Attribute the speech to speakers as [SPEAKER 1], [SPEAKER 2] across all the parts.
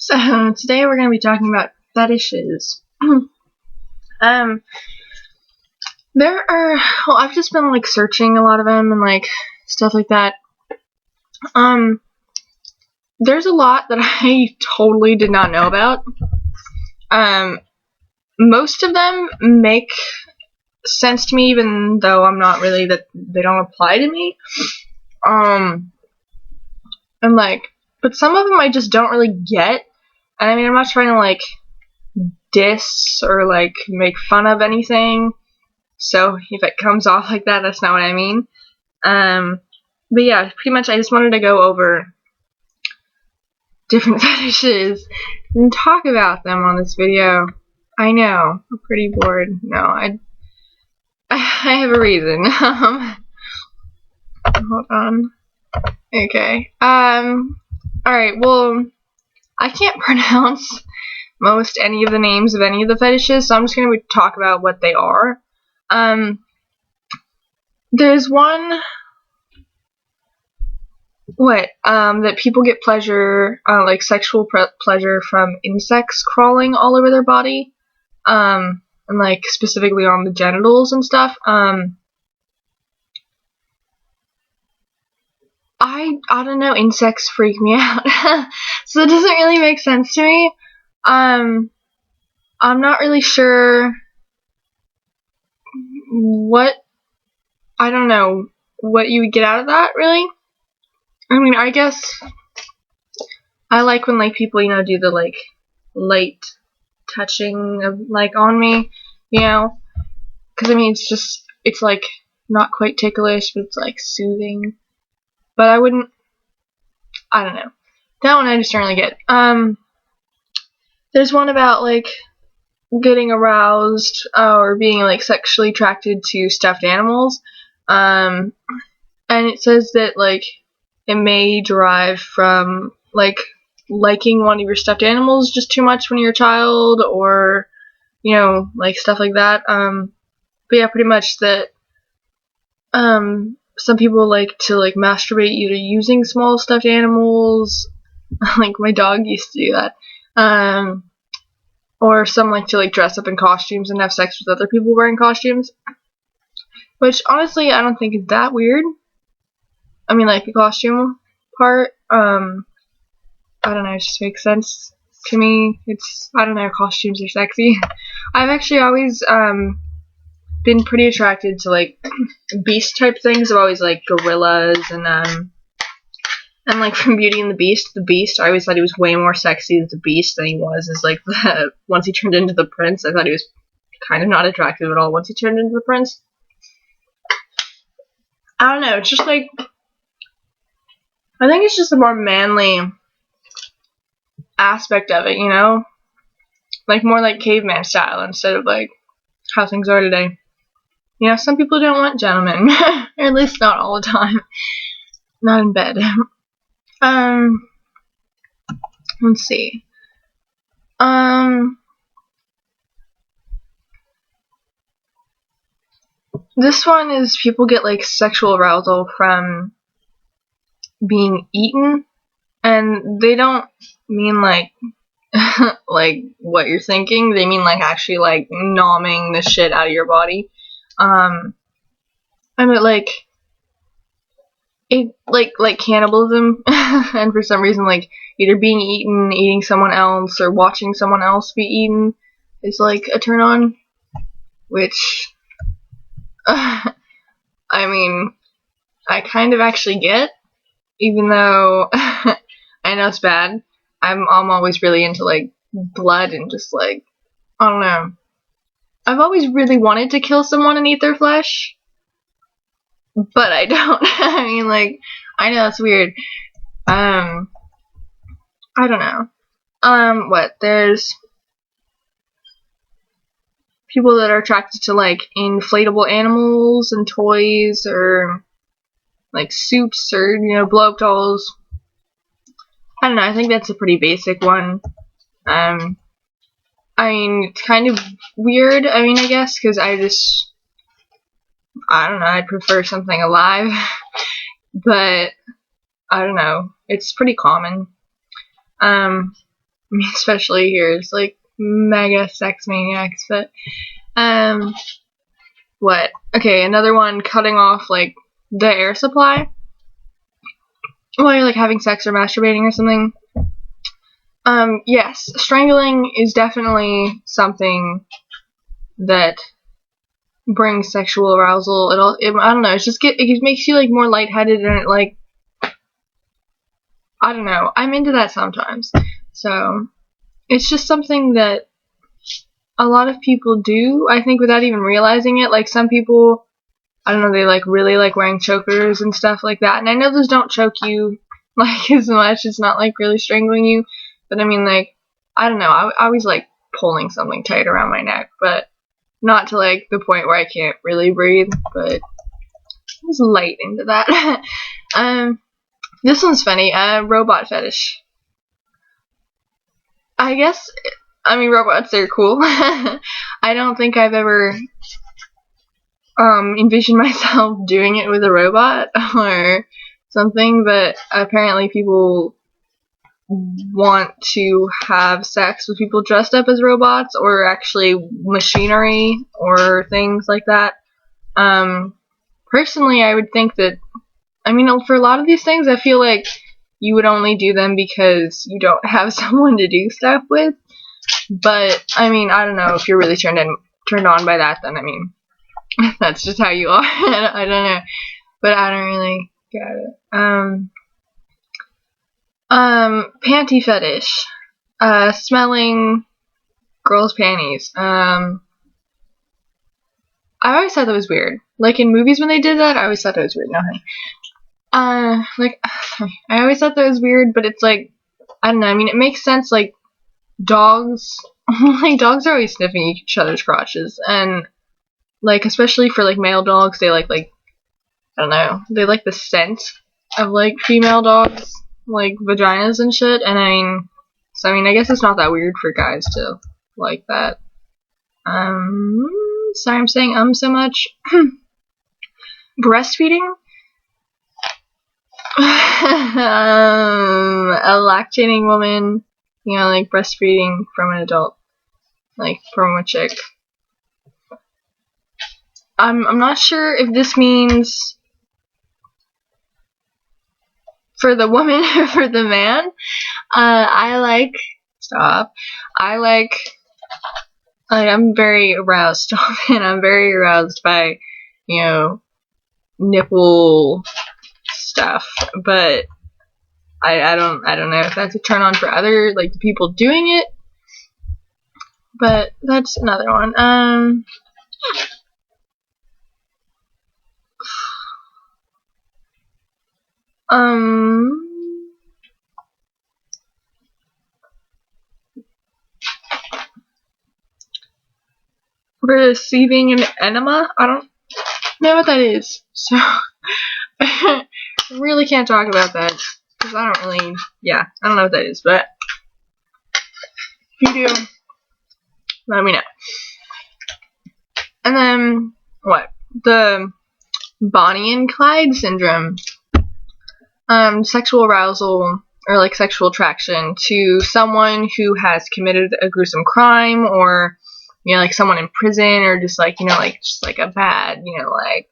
[SPEAKER 1] So today we're going to be talking about fetishes. um, I've just been like searching a lot of them and like stuff like that. There's a lot that I totally did not know about. Most of them make sense to me, even though I'm not really they don't apply to me. And like, but some of them I just don't really get. And I mean, I'm not trying to like diss or like make fun of anything. So if it comes off like that, that's not what I mean. But yeah, pretty much I just wanted to go over different fetishes and talk about them on this video. I know, I'm pretty bored. No, I have a reason. Hold on. Okay. Alright, well, I can't pronounce most any of the names of any of the fetishes, so I'm just gonna talk about what they are. There's one that people get pleasure, like sexual pleasure from insects crawling all over their body, and like specifically on the genitals and stuff. I don't know, insects freak me out, so it doesn't really make sense to me. I'm not really sure I don't know what you would get out of that, really. I mean, I guess I like when like people, do the like light touching of like on me, because I mean it's like not quite ticklish, but it's like soothing. But I don't know. That one I just don't really get. There's one about like getting aroused or being like sexually attracted to stuffed animals. And it says that like it may derive from like liking one of your stuffed animals just too much when you're a child, or like stuff like that. But yeah, pretty much that. Some people like to like masturbate either using small stuffed animals, like my dog used to do that. Or some like to like dress up in costumes and have sex with other people wearing costumes. Which honestly I don't think is that weird. I mean, like the costume part, I don't know, it just makes sense to me. I don't know, costumes are sexy. I've actually always been pretty attracted to like beast type things. I've always liked gorillas and like from Beauty and the Beast, I always thought he was way more sexy as the Beast than he was as like once he turned into the prince. I thought he was kind of not attractive at all once he turned into the prince. I don't know, it's just like, I think it's just a more manly aspect of it, like more like caveman style instead of like how things are today. Some people don't want gentlemen, or at least not all the time. Not in bed. Let's see. This one is people get like sexual arousal from being eaten, and they don't mean like like what you're thinking. They mean like actually like nomming the shit out of your body. I mean like cannibalism, and for some reason like either being eaten, eating someone else, or watching someone else be eaten is like a turn on, which I mean I kind of actually get, even though I know it's bad. I'm always really into like blood and just like, I don't know. I've always really wanted to kill someone and eat their flesh, but I don't. I mean, like, I know it's weird. I don't know. There's people that are attracted to like inflatable animals and toys, or like soups, or blow up dolls. I don't know, I think that's a pretty basic one. I mean, it's kind of weird, I guess, because I don't know, I'd prefer something alive, but I don't know, it's pretty common. mean, especially here, it's like mega sex maniacs. But what? Okay, another one, cutting off like the air supply while you're like having sex or masturbating or something. Yes, strangling is definitely something that brings sexual arousal. I don't know. It makes you like more lightheaded, and it like, I don't know. I'm into that sometimes. So it's just something that a lot of people do, I think, without even realizing it. Like some people, I don't know, they like really like wearing chokers and stuff like that. And I know those don't choke you like as much. It's not like really strangling you. But I mean, like, I don't know. I always like pulling something tight around my neck, but not to like the point where I can't really breathe. But I was light into that. This one's funny. Robot fetish. I guess, I mean, robots, they're cool. I don't think I've ever envisioned myself doing it with a robot or something, but apparently people want to have sex with people dressed up as robots or actually machinery or things like that. Personally, I would think that, I mean, for a lot of these things, I feel like you would only do them because you don't have someone to do stuff with. But I mean, I don't know if you're really turned on by that. Then I mean, that's just how you are. I don't know, but I don't really get it. Panty fetish. Smelling girls' panties. I always thought that was weird. Like in movies when they did that, I always thought that was weird. No, honey. Like, I always thought that was weird, but it's like, I don't know, I mean, it makes sense, like, dogs, like, dogs are always sniffing each other's crotches, and, like, especially for, like, male dogs, they like, I don't know, they like the scent of, like, female dogs, like, vaginas and shit, and I guess it's not that weird for guys to like that. Sorry I'm saying so much. Breastfeeding? A lactating woman, you know, like breastfeeding from an adult, like from a chick. I'm not sure if this means for the woman or for the man. I'm very aroused, and I'm very aroused by, you know, nipple stuff, but I don't know if that's a turn on for other, like, the people doing it, but that's another one. Receiving an enema? I don't know what that is, so I really can't talk about that, because I don't know what that is, but if you do, let me know. And then, what? The Bonnie and Clyde syndrome. Sexual arousal, or like sexual attraction to someone who has committed a gruesome crime, or, you know, like someone in prison, or just like, you know, like just like a bad, you know, like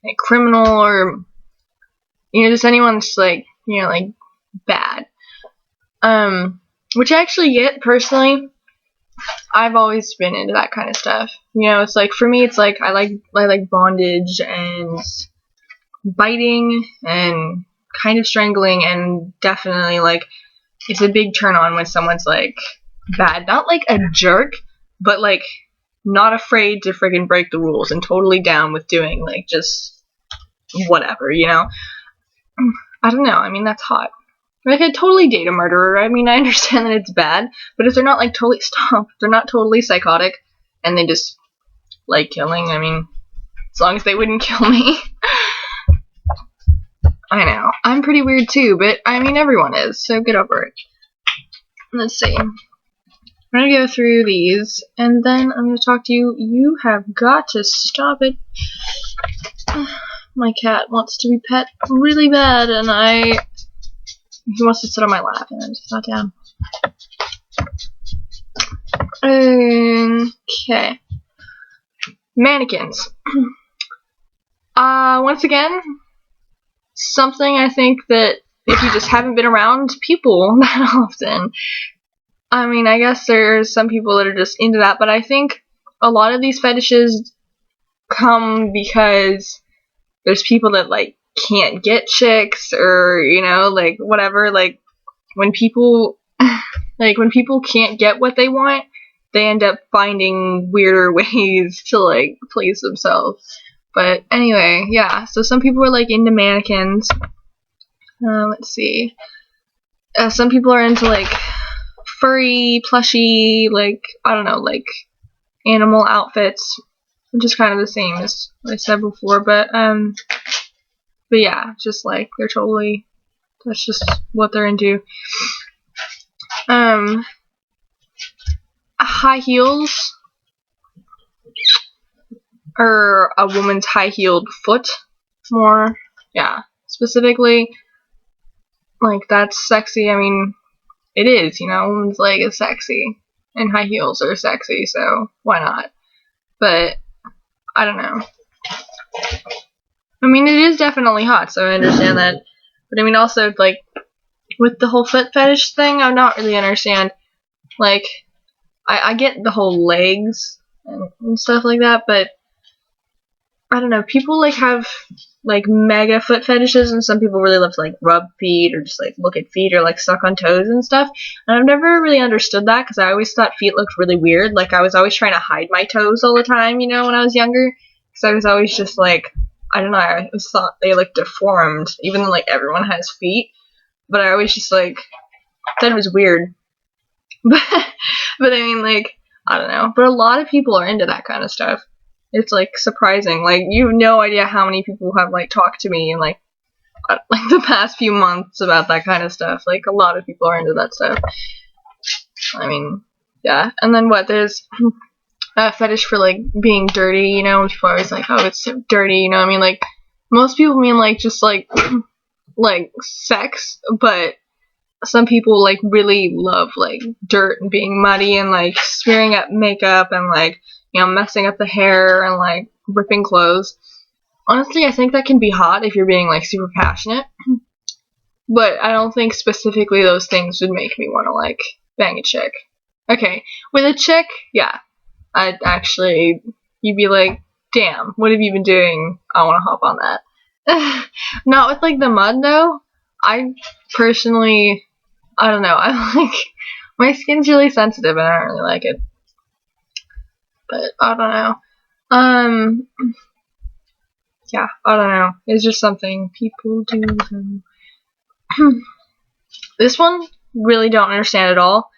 [SPEAKER 1] a criminal, or, you know, just anyone that's like, you know, like bad. Which I actually get personally. I've always been into that kind of stuff. You know, it's like, for me, it's like I like bondage and biting and kind of strangling, and definitely, like, it's a big turn on when someone's like bad, not like a jerk, but like not afraid to friggin' break the rules and totally down with doing like just whatever, you know. I don't know, I mean, that's hot. Like, I'd totally date a murderer. I mean, I understand that it's bad, but if they're not like totally they're not totally psychotic and they just like killing, I mean, as long as they wouldn't kill me. I know. I'm pretty weird too, but I mean, everyone is, so get over it. Let's see. I'm gonna go through these, and then I'm gonna talk to you. You have got to stop it. My cat wants to be pet really bad, and he wants to sit on my lap, and I'm just not down. Okay. Mannequins. Once again, something I think that if you just haven't been around people that often, I mean, I guess there's some people that are just into that, but I think a lot of these fetishes come because there's people that, like, can't get chicks, or, you know, like, whatever, like, when people, like, when people can't get what they want, they end up finding weirder ways to, like, please themselves. But anyway, yeah, so some people are, like, into mannequins. Let's see. Some people are into, like, furry, plushy, like, I don't know, like, animal outfits, which is kind of the same as what I said before, but yeah, just, like, they're totally, that's just what they're into. High heels, or a woman's high-heeled foot, more, yeah, specifically, like, that's sexy. I mean, it is, you know, a woman's leg is sexy, and high heels are sexy, so why not? But, I don't know. I mean, it is definitely hot, so I understand that, but I mean, also, like, with the whole foot fetish thing, I'm not really understand, like, I get the whole legs and stuff like that, but I don't know, people, like, have, like, mega foot fetishes, and some people really love to, like, rub feet, or just, like, look at feet, or, like, suck on toes and stuff, and I've never really understood that, because I always thought feet looked really weird. Like, I was always trying to hide my toes all the time, you know, when I was younger, because I was always just, like, I don't know, I always thought they looked deformed, even though, like, everyone has feet, but I always just, like, thought it was weird. But I mean, like, I don't know, but a lot of people are into that kind of stuff. It's, like, surprising. Like, you have no idea how many people have, like, talked to me in, like the past few months about that kind of stuff. Like, a lot of people are into that stuff. I mean, yeah. And then what? There's a fetish for, like, being dirty, you know? People are always like, oh, it's so dirty, you know? I mean, like, most people mean, like, just, like, like, sex, but some people, like, really love, like, dirt and being muddy and, like, smearing up makeup and, like, you know, messing up the hair and, like, ripping clothes. Honestly, I think that can be hot if you're being, like, super passionate, but I don't think specifically those things would make me want to, like, bang a chick. Okay, with a chick, yeah, I'd actually, you'd be like, damn, what have you been doing? I want to hop on that. Not with, like, the mud, though. I personally, I don't know, I like, my skin's really sensitive and I don't really like it. But, I don't know. Yeah, I don't know. It's just something people do. This one, really don't understand at all.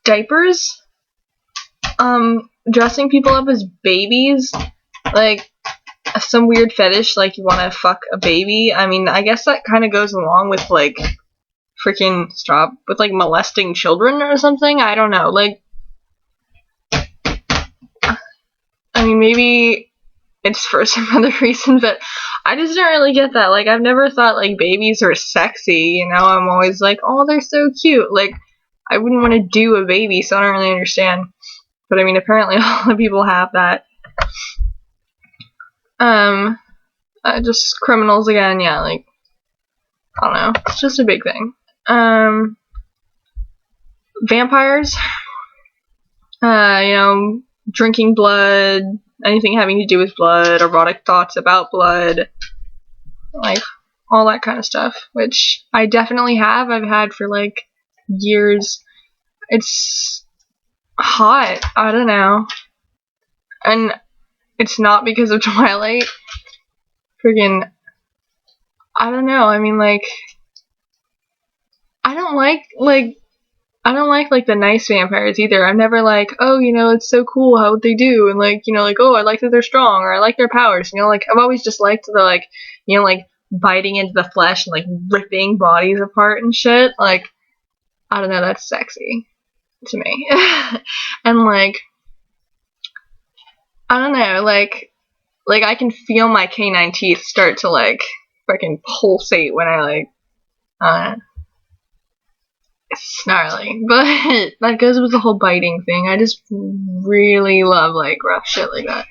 [SPEAKER 1] Diapers? Dressing people up as babies? Like, some weird fetish, like you want to fuck a baby? I mean, I guess that kind of goes along with, like, freaking stop, with, like, molesting children or something? I don't know. Like, I mean, maybe it's for some other reason, but I just don't really get that. Like, I've never thought, like, babies are sexy, you know? I'm always like, oh, they're so cute. Like, I wouldn't want to do a baby, so I don't really understand. But I mean, apparently a lot of people have that. Just criminals again, yeah, like, I don't know. It's just a big thing. Vampires. You know, drinking blood, anything having to do with blood, erotic thoughts about blood, like, all that kind of stuff, which I definitely have. I've had for, like, years. It's hot. I don't know. And it's not because of Twilight. Friggin', I don't know. I mean, like, I don't like the nice vampires either. I'm never like, oh, you know, it's so cool how they do, and, like, you know, like, oh, I like that they're strong, or I like their powers, you know, like, I've always just liked the, like, you know, like, biting into the flesh and, like, ripping bodies apart and shit. Like, I don't know, that's sexy to me. And, like, I don't know, like, I can feel my canine teeth start to, like, freaking pulsate when I, like, It's gnarly, but that goes with the whole biting thing. I just really love like rough shit like that.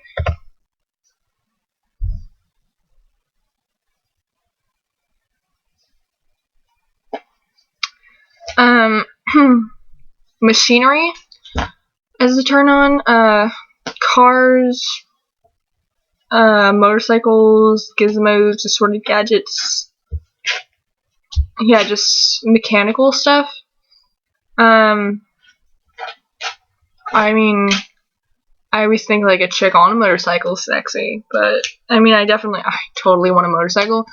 [SPEAKER 1] Machinery as a turn on. Cars, motorcycles, gizmos, assorted gadgets. Yeah, just mechanical stuff. I mean, I always think like a chick on a motorcycle is sexy, but I mean, I totally want a motorcycle,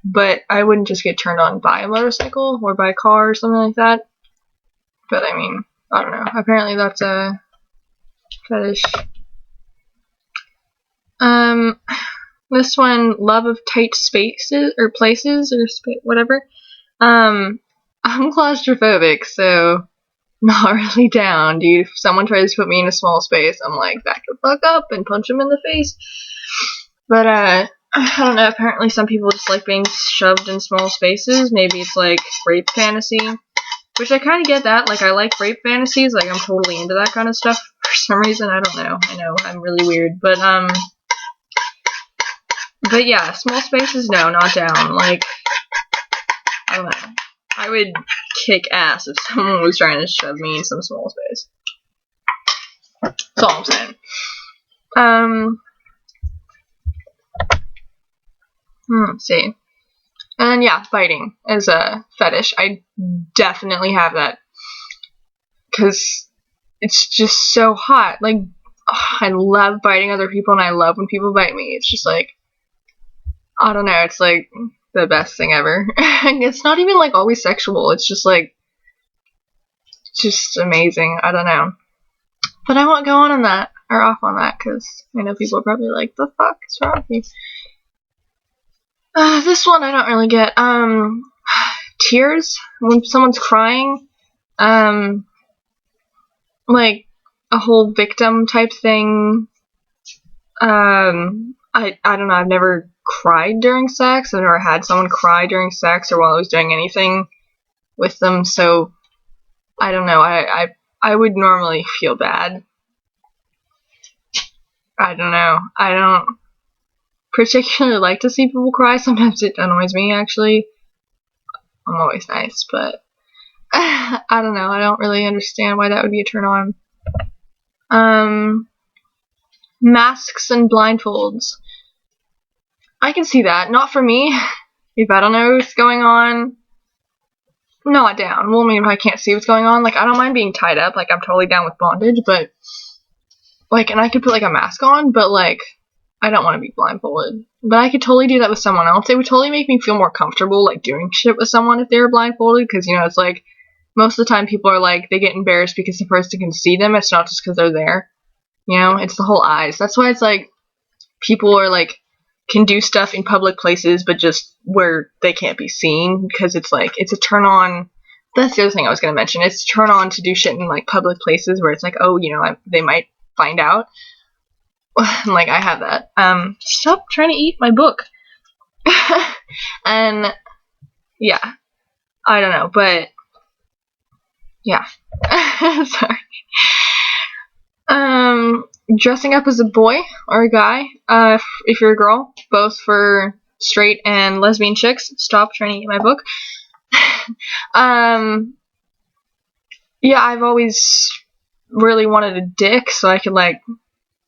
[SPEAKER 1] but I wouldn't just get turned on by a motorcycle or by a car or something like that. But I mean, I don't know. Apparently that's a fetish. This one, love of tight spaces or places or whatever. I'm claustrophobic, so not really down, dude. If someone tries to put me in a small space, I'm like, back the fuck up and punch them in the face. But, I don't know, apparently some people just like being shoved in small spaces. Maybe it's like rape fantasy, which I kind of get that. Like, I like rape fantasies, like, I'm totally into that kind of stuff for some reason. I don't know. I know, I'm really weird, but yeah, small spaces, no, not down. Like, I don't know. I would kick ass if someone was trying to shove me in some small space. That's all I'm saying. Let's see. And yeah, biting is a fetish. I definitely have that. Because it's just so hot. Like, I love biting other people and I love when people bite me. It's just like, I don't know, it's like the best thing ever. And it's not even like always sexual. It's just like, just amazing. I don't know. But I won't go on that, or off on that, because I know people are probably like, the fuck is wrong with you? This one I don't really get. Tears when someone's crying. Like a whole victim type thing. I don't know. I've never cried during sex. I've never had someone cry during sex or while I was doing anything with them. So I don't know. I would normally feel bad. I don't know. I don't particularly like to see people cry. Sometimes it annoys me, actually. I'm always nice, but I don't know. I don't really understand why that would be a turn on. Masks and blindfolds. I can see that. Not for me. If I don't know what's going on, not down. Well, I mean, if I can't see what's going on, like, I don't mind being tied up. Like, I'm totally down with bondage, but, like, and I could put, like, a mask on, but, like, I don't want to be blindfolded. But I could totally do that with someone else. It would totally make me feel more comfortable, like, doing shit with someone if they were blindfolded, because, you know, it's like, most of the time people are like, they get embarrassed because the person can see them. It's not just because they're there. You know, it's the whole eyes. That's why it's like, people are like, can do stuff in public places, but just where they can't be seen, because it's like, it's a turn on. That's the other thing I was going to mention. It's a turn on to do shit in like public places where it's like, oh, you know, they might find out. Like, I have that. Stop trying to eat my book. And yeah, I don't know, but yeah. Sorry. Dressing up as a boy or a guy, if you're a girl, both for straight and lesbian chicks. Stop trying to eat my book. Yeah, I've always really wanted a dick so I could, like,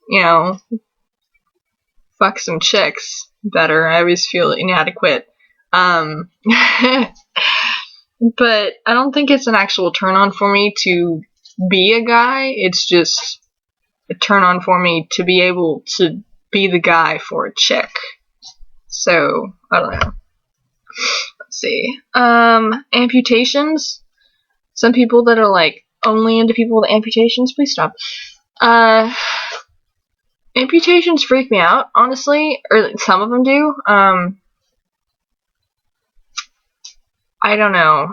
[SPEAKER 1] you know, fuck some chicks better. I always feel inadequate. But I don't think it's an actual turn on for me to be a guy. It's just a turn on for me to be able to be the guy for a chick. So, I don't know. Let's see. Amputations. Some people that are like only into people with amputations, please stop. Amputations freak me out, honestly, or some of them do. I don't know.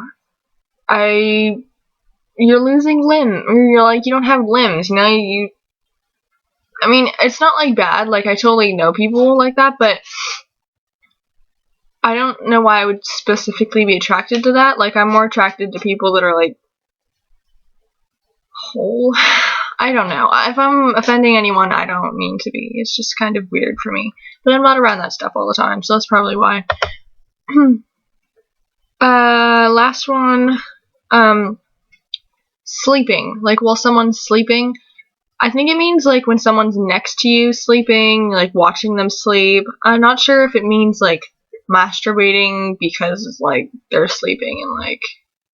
[SPEAKER 1] You're losing limb, or you're like, you don't have limbs, you know, I mean, it's not like bad, like, I totally know people like that, but I don't know why I would specifically be attracted to that. Like, I'm more attracted to people that are, like, whole. I don't know. If I'm offending anyone, I don't mean to be. It's just kind of weird for me. But I'm not around that stuff all the time, so that's probably why. Last one. Sleeping. Like, while someone's sleeping, I think it means, like, when someone's next to you sleeping, like, watching them sleep. I'm not sure if it means, like, masturbating because, like, they're sleeping and, like,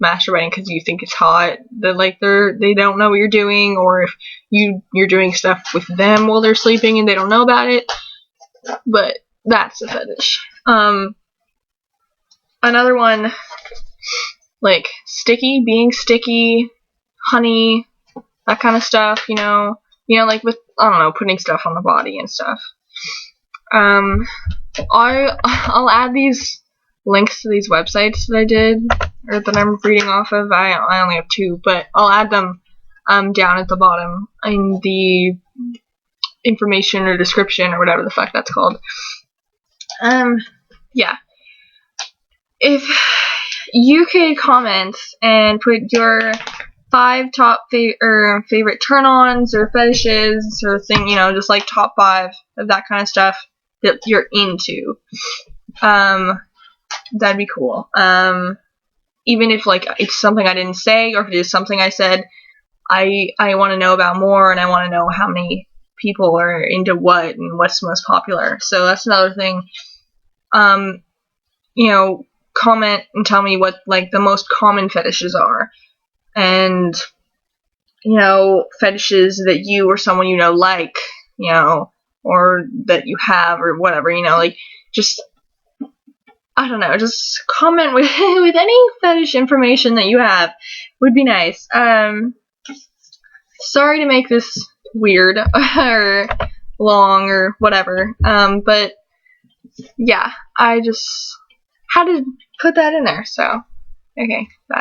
[SPEAKER 1] masturbating because you think it's hot, that, like, they don't know what you're doing, or if you're doing stuff with them while they're sleeping and they don't know about it. But that's a fetish. Another one, like, being sticky, honey, that kind of stuff, like with, I don't know, putting stuff on the body and stuff. I'll add these links to these websites that I did, or that I'm reading off of. I only have 2, but I'll add them down at the bottom in the information or description or whatever the fuck that's called. Yeah. If you could comment and put your 5 top favorite turn-ons or fetishes or thing, just like top 5 of that kind of stuff that you're into. That'd be cool. Even if, like, it's something I didn't say, or if it is something I said, I want to know about more, and I want to know how many people are into what and what's most popular. So that's another thing. Comment and tell me what, like, the most common fetishes are. And, fetishes that you or someone you know like, or that you have, or whatever, like, just, I don't know, just comment with any fetish information that you have. Would be nice. Sorry to make this weird, or long, or whatever, but, yeah, I just had to put that in there, so, okay, bye.